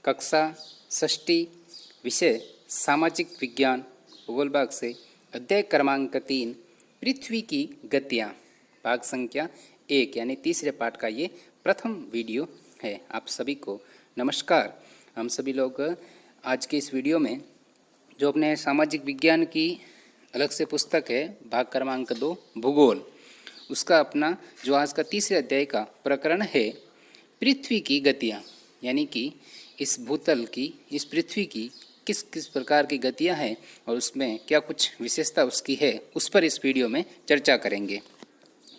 कक्षा षष्ठी, विषय सामाजिक विज्ञान, भूगोल भाग से अध्याय क्रमांक 3, पृथ्वी की गतियाँ, भाग संख्या 1 यानी तीसरे पाठ का ये प्रथम वीडियो है। आप सभी को नमस्कार। हम सभी लोग आज के इस वीडियो में जो अपने सामाजिक विज्ञान की अलग से पुस्तक है भाग क्रमांक 2 भूगोल, उसका अपना जो आज का तीसरे अध्याय का प्रकरण है पृथ्वी की गतियाँ, यानी कि इस भूतल की, इस पृथ्वी की किस किस प्रकार की गतियाँ हैं और उसमें क्या कुछ विशेषता उसकी है, उस पर इस वीडियो में चर्चा करेंगे।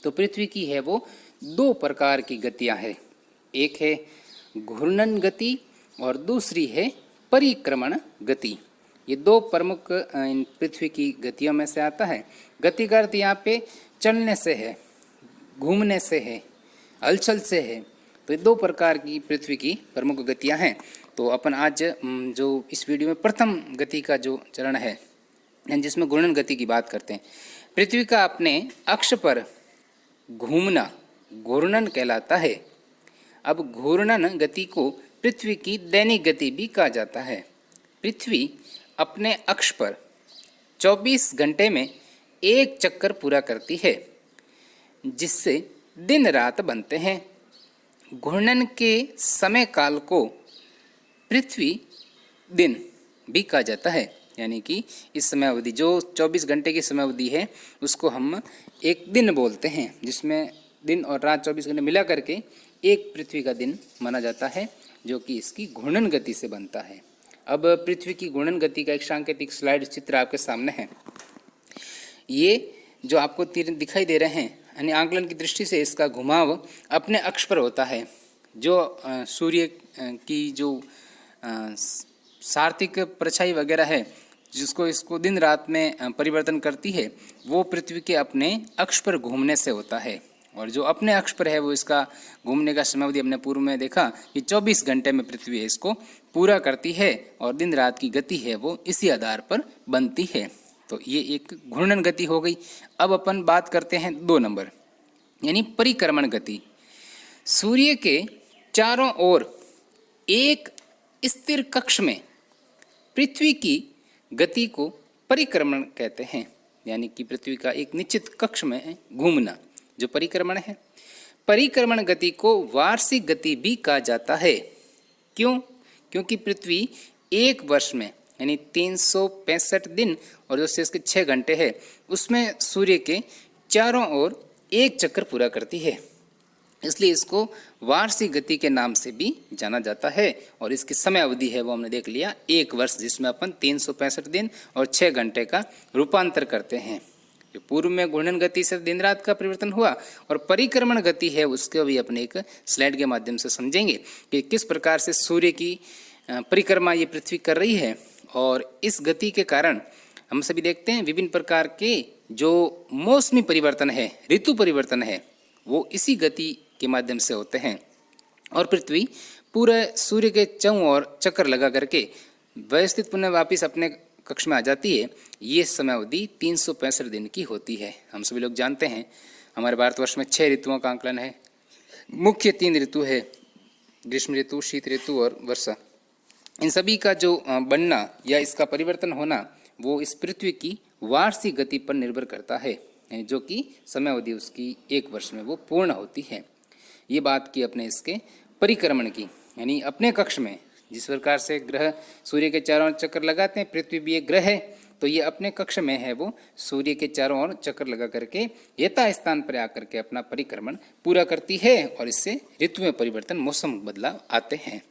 तो पृथ्वी की है वो दो प्रकार की गतियाँ हैं, एक है घूर्णन गति और दूसरी है परिक्रमण गति। ये दो प्रमुख इन पृथ्वी की गतियों में से आता है। गति का अर्थ यहाँ पे चलने से है, घूमने से है, हलचल से है। तो ये दो प्रकार की पृथ्वी की प्रमुख गतियाँ हैं। तो अपन आज जो इस वीडियो में प्रथम गति का जो चरण है जिसमें घूर्णन गति की बात करते हैं। पृथ्वी का अपने अक्ष पर घूमना घूर्णन कहलाता है। अब घूर्णन गति को पृथ्वी की दैनिक गति भी कहा जाता है। पृथ्वी अपने अक्ष पर 24 घंटे में एक चक्कर पूरा करती है, जिससे दिन रात बनते हैं। घूर्णन के समय काल को पृथ्वी दिन भी कहा जाता है, यानी कि इस समय अवधि जो 24 घंटे की समय अवधि है उसको हम एक दिन बोलते हैं, जिसमें दिन और रात 24 घंटे मिला करके एक पृथ्वी का दिन माना जाता है, जो कि इसकी घूर्णन गति से बनता है। अब पृथ्वी की घूर्णन गति का एक सांकेतिक स्लाइड चित्र आपके सामने है। ये जो आपको तीर दिखाई दे रहे हैं, यानी आंकलन की दृष्टि से इसका घुमाव अपने अक्ष पर होता है। जो सूर्य की जो सार्थिक परछाई वगैरह है, जिसको इसको दिन रात में परिवर्तन करती है, वो पृथ्वी के अपने अक्ष पर घूमने से होता है। और जो अपने अक्ष पर है वो इसका घूमने का समय अवधि हमने पूर्व में देखा कि 24 घंटे में पृथ्वी है इसको पूरा करती है, और दिन रात की गति है वो इसी आधार पर बनती है। तो ये एक घूर्णन गति हो गई। अब अपन बात करते हैं 2 नंबर, यानी परिक्रमण गति। सूर्य के चारों ओर एक स्थिर कक्ष में पृथ्वी की गति को परिक्रमण कहते हैं, यानी कि पृथ्वी का एक निश्चित कक्ष में घूमना जो परिक्रमण है। परिक्रमण गति को वार्षिक गति भी कहा जाता है। क्यों? क्योंकि पृथ्वी एक वर्ष में यानी 365 दिन और जो शेष के 6 घंटे है उसमें सूर्य के चारों ओर एक चक्कर पूरा करती है, इसलिए इसको वार्षिक गति के नाम से भी जाना जाता है। और इसकी समय अवधि है वो हमने देख लिया एक वर्ष, जिसमें अपन 365 दिन और 6 घंटे का रूपांतर करते हैं। जो पूर्व में घूर्णन गति से दिन रात का परिवर्तन हुआ, और परिक्रमण गति है उसको भी अपने एक स्लाइड के माध्यम से समझेंगे कि किस प्रकार से सूर्य की परिक्रमा ये पृथ्वी कर रही है। और इस गति के कारण हम सभी देखते हैं विभिन्न प्रकार के जो मौसमी परिवर्तन है, ऋतु परिवर्तन है, वो इसी गति के माध्यम से होते हैं। और पृथ्वी पूरे सूर्य के चारों ओर चक्कर लगा करके व्यवस्थित पुनः वापिस अपने कक्ष में आ जाती है। ये समय अवधि 365 दिन की होती है। हम सभी लोग जानते हैं हमारे भारतवर्ष में 6 ऋतुओं का आंकलन है। मुख्य 3 ऋतु है, ग्रीष्म ऋतु, शीत ऋतु और वर्षा। इन सभी का जो बनना या इसका परिवर्तन होना वो इस पृथ्वी की वार्षिक गति पर निर्भर करता है, जो कि समय अवधि उसकी एक वर्ष में वो पूर्ण होती है। ये बात की अपने इसके परिक्रमण की, यानी अपने कक्ष में जिस प्रकार से ग्रह सूर्य के चारों ओर चक्कर लगाते हैं, पृथ्वी भी एक ग्रह है, तो ये अपने कक्ष में है वो सूर्य के चारों ओर चक्कर लगा करके यथा स्थान पर आकर के अपना परिक्रमण पूरा करती है, और इससे ऋतु में परिवर्तन, मौसम बदलाव आते हैं।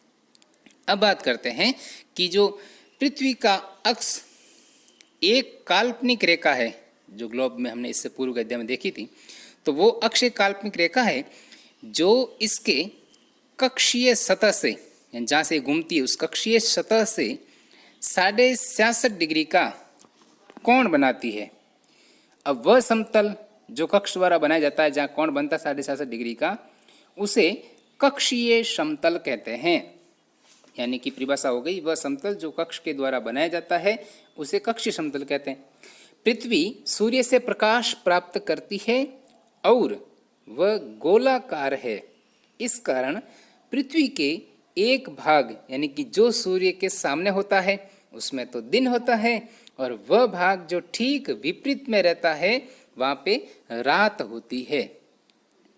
अब बात करते हैं कि जो पृथ्वी का अक्ष एक काल्पनिक रेखा है, जो ग्लोब में हमने इससे पूर्व अध्याय में देखी थी, तो वो अक्ष एक काल्पनिक रेखा है जो इसके कक्षीय सतह से, जहाँ से घूमती है उस कक्षीय सतह से 66.5 डिग्री का कोण बनाती है। अब वह समतल जो कक्ष द्वारा बनाया जाता है, जहाँ कोण बनता है 66.5 डिग्री का, उसे कक्षीय समतल कहते हैं। यानी कि परिभाषा हो गई, वह समतल जो कक्ष के द्वारा बनाया जाता है उसे कक्षीय समतल कहते हैं। पृथ्वी सूर्य से प्रकाश प्राप्त करती है और वह गोलाकार है। इस कारण पृथ्वी के एक भाग यानी कि जो सूर्य के सामने होता है उसमें तो दिन होता है, और वह भाग जो ठीक विपरीत में रहता है वहाँ पे रात होती है।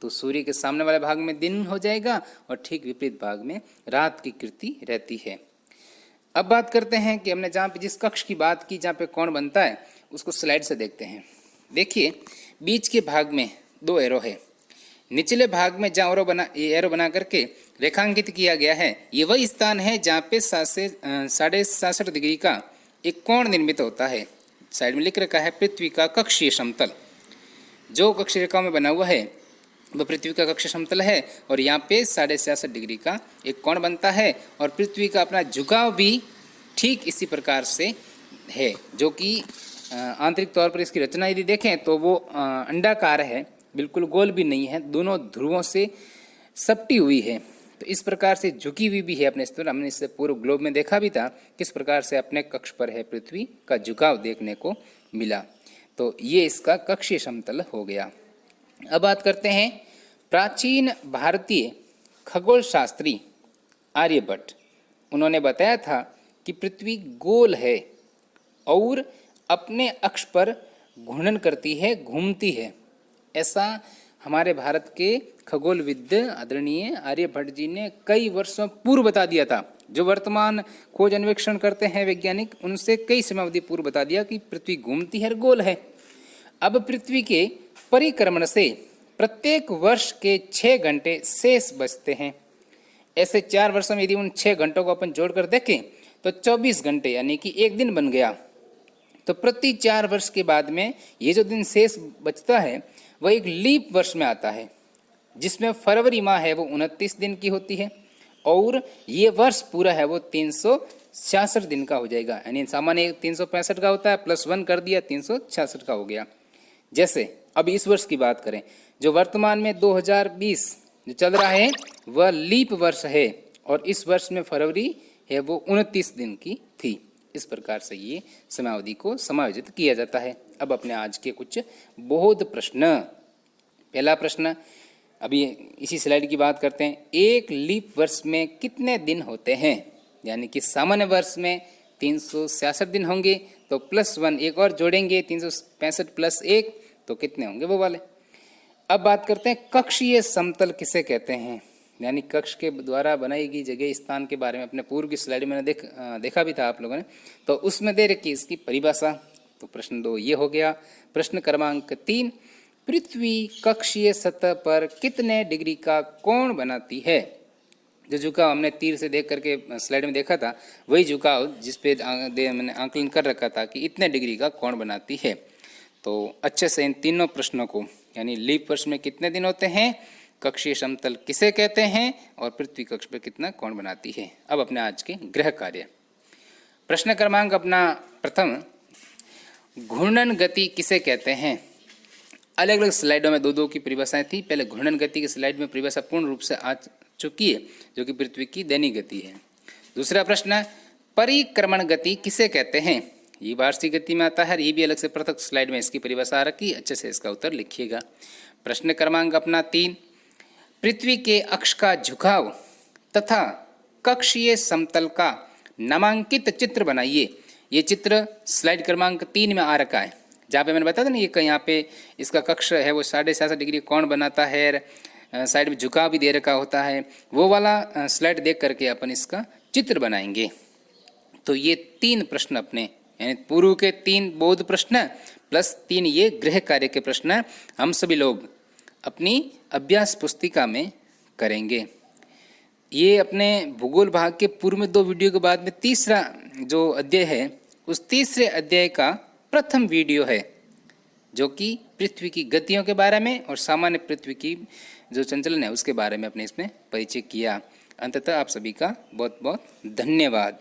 तो सूर्य के सामने वाले भाग में दिन हो जाएगा और ठीक विपरीत भाग में रात की कृति रहती है। अब बात करते हैं कि हमने जहाँ पे जिस कक्ष की बात की जहाँ पे कोण बनता है उसको स्लाइड से देखते हैं। देखिए बीच के भाग में 2 एरो है, निचले भाग में जहाँ एरो बना करके रेखांकित किया गया है, ये वही स्थान है जहाँ पे 67.5 डिग्री का एक कोण निर्मित होता है। साइड में लिख रखा है पृथ्वी का कक्षीय समतल। जो कक्षीय रेखाओं में बना हुआ है वह पृथ्वी का कक्षीय समतल है, और यहाँ पे 66.5 डिग्री का एक कोण बनता है, और पृथ्वी का अपना झुकाव भी ठीक इसी प्रकार से है, जो कि आंतरिक तौर पर इसकी रचना यदि देखें तो वो अंडाकार है, बिल्कुल गोल भी नहीं है, दोनों ध्रुवों से सपटी हुई है। तो इस प्रकार से झुकी हुई भी है अपने स्तर। हमने इससे पूर्व ग्लोब में देखा भी था किस प्रकार से अपने कक्ष पर है पृथ्वी का झुकाव देखने को मिला। तो ये इसका कक्षीय समतल हो गया। अब बात करते हैं प्राचीन भारतीय खगोल शास्त्री आर्यभट्ट। उन्होंने बताया था कि पृथ्वी गोल है और अपने अक्ष पर घूर्णन करती है, घूमती है। ऐसा हमारे भारत के खगोलविद आदरणीय आर्यभट्ट जी ने कई वर्षों पूर्व बता दिया था। जो वर्तमान खोज अन्वेषण करते हैं वैज्ञानिक, उनसे कई समयावधि पूर्व बता दिया कि पृथ्वी घूमती है और गोल है। अब पृथ्वी के परिक्रमण से प्रत्येक वर्ष के 6 घंटे शेष बचते हैं। ऐसे 4 वर्षों में यदि उन 6 घंटों को अपन जोड़कर देखें तो 24 घंटे यानी कि एक दिन बन गया। तो प्रति 4 वर्ष के बाद में ये जो दिन शेष बचता है वह एक लीप वर्ष में आता है, जिसमें फरवरी माह है वो 29 दिन की होती है, और ये वर्ष पूरा है वो 366 दिन का हो जाएगा। यानी सामान्य 365 का होता है, +1 कर दिया 366 का हो गया। जैसे अब इस वर्ष की बात करें, जो वर्तमान में 2020 जो चल रहा है वह लीप वर्ष है, और इस वर्ष में फरवरी है वो 29 दिन की थी। इस प्रकार से ये समयावधि को समायोजित किया जाता है। अब अपने आज के कुछ बोध प्रश्न। पहला प्रश्न, अभी इसी स्लाइड की बात करते हैं। एक लीप वर्ष में कितने दिन होते हैं? यानी कि सामान्य वर्ष में 366 दिन होंगे, तो +1 एक और जोड़ेंगे 365 + 1 तो कितने होंगे वो वाले। अब बात करते हैं कक्षीय समतल किसे कहते हैं, यानी कक्ष के द्वारा बनाई गई जगह स्थान के बारे में अपने पूर्व की स्लाइड में देखा भी था आप लोगों ने, तो उसमें दे रखी इसकी परिभाषा। तो प्रश्न 2 ये हो गया। प्रश्न क्रमांक 3, पृथ्वी कक्षीय सतह पर कितने डिग्री का कोण बनाती है? जो झुकाव हमने तीर से देख करके स्लाइड में देखा था वही झुकाव जिस पे मैंने आंकलन कर रखा था कि इतने डिग्री का कोण बनाती है। तो अच्छे से इन तीनों प्रश्नों को, यानी लीप वर्ष में कितने दिन होते हैं, कक्षीय समतल किसे कहते हैं, और पृथ्वी कक्ष पर कितना कोण बनाती है। अब अपने आज के गृह कार्य। प्रश्न क्रमांक अपना प्रथम, घूर्णन गति किसे कहते हैं? अलग अलग स्लाइडों में 2-2 की परिभाषाएं थी। पहले घूर्णन गति की स्लाइड में परिभाषा पूर्ण रूप से आ चुकी है, जो कि पृथ्वी की दैनिक गति है। दूसरा प्रश्न, परिक्रमण गति किसे कहते हैं? ये वार्षिक गति में आता है, ये भी अलग से पृथक स्लाइड में इसकी परिभाषा आ रखी, अच्छे से इसका उत्तर लिखिएगा। प्रश्न क्रमांक अपना 3, पृथ्वी के अक्ष का झुकाव तथा कक्षीय समतल का नामांकित चित्र बनाइए। ये चित्र स्लाइड क्रमांक 3 में आ रखा है, जहाँ पे मैंने बताया था ना, ये यहाँ पे इसका कक्ष है वो 67.5 डिग्री कोण बनाता है, साइड में झुकाव भी दे रखा होता है। वो वाला स्लाइड देख करके अपन इसका चित्र बनाएंगे। तो ये 3 प्रश्न अपने, यानी पूर्व के 3 बोध प्रश्न +3 ये गृह कार्य के प्रश्न हम सभी लोग अपनी अभ्यास पुस्तिका में करेंगे। ये अपने भूगोल भाग के पूर्व में 2 वीडियो के बाद में तीसरा जो अध्याय है, उस तीसरे अध्याय का प्रथम वीडियो है, जो कि पृथ्वी की गतियों के बारे में और सामान्य पृथ्वी की जो संचलन है उसके बारे में अपने इसमें परिचय किया। अंततः आप सभी का बहुत बहुत धन्यवाद।